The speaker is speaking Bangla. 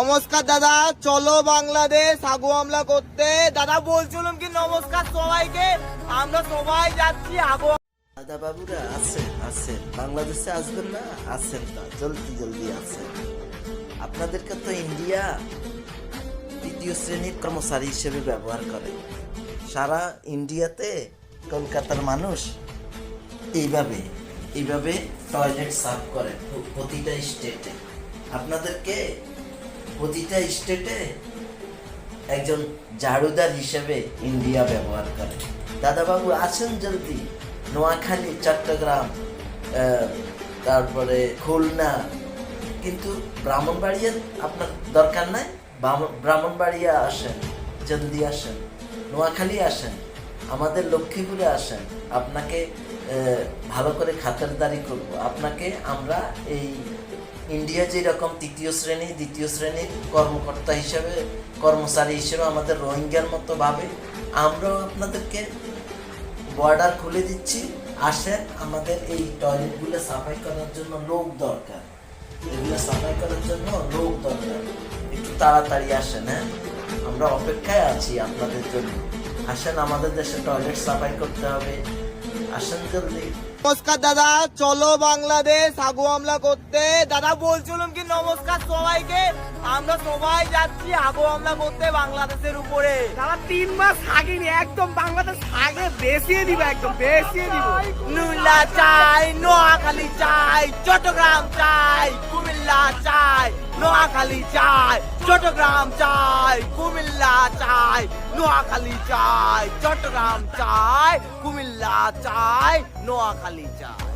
নমস্কার দাদা, চলো বাংলাদেশ আগু হামলা করতে। দাদা বলছিলাম কি নমস্কার সবাইকে, আমরা সবাই যাচ্ছি আগু। দাদা বাবুরা আছেন বাংলাদেশে আসবেন না? আছেন তা জলদি আছেন। আপনাদেরকে তো ইন্ডিয়া তৃতীয় শ্রেণীর কর্মচারী হিসেবে ব্যবহার করে। সারা ইন্ডিয়াতে কলকাতার মানুষ এইভাবে টয়লেট সাফ করে প্রতিটা স্টেটে। আপনাদেরকে প্রতিটা স্টেটে একজন ঝাড়ুদার হিসেবে ইন্ডিয়া ব্যবহার করে। দাদাবাবু আসেন জলদি। নোয়াখালী, চট্টগ্রাম, তারপরে খুলনা, কিন্তু ব্রাহ্মণবাড়িয়া আপনার দরকার নাই। ব্রাহ্মণবাড়িয়া আসেন, জলদি আসেন। নোয়াখালী আসেন, আমাদের লক্ষ্মীপুরে আসেন। আপনাকে ভালো করে খাতিরদারি করব। আপনাকে আমরা এই ইন্ডিয়া যেরকম তৃতীয় শ্রেণী দ্বিতীয় শ্রেণীর কর্মকর্তা হিসেবে কর্মচারী হিসেবে আমাদের রোহিঙ্গার মতো ভাবে আমরাও আপনাদেরকে বর্ডার খুলে দিচ্ছি। আসেন, আমাদের এই টয়লেটগুলো সাফাই করার জন্য লোক দরকার। এগুলো সাফাই করার জন্য লোক দরকার। একটু তাড়াতাড়ি আসেন। হ্যাঁ, আমরা অপেক্ষায় আছি আপনাদের জন্য। আসেন, আমাদের দেশে টয়লেট সাফাই করতে হবে। আসেন জলদি। নমস্কার দাদা, চলো বাংলাদেশ আগু হামলা করতে। দাদা বলছিলাম কি নমস্কার সবাইকে, আমরা সবাই যাচ্ছি আগু হামলা করতে বাংলাদেশের উপরে। দাদা 3 মাস আগেনি একদম বাংলাদেশ আগে বেশিয়ে দিব, একদম বেশিয়ে দিব। নুলা চাই, নোয়াখালী চাই, চট্টগ্রাম চাই, কুমিল্লা চাই, নোয়াখালী চাই, চট্টগ্রাম চাই, কুমিল্লা চাই, নোয়াখালী চাই, চট্টগ্রাম চাই, কুমিল্লা চাই, নোয়াখালী চাই।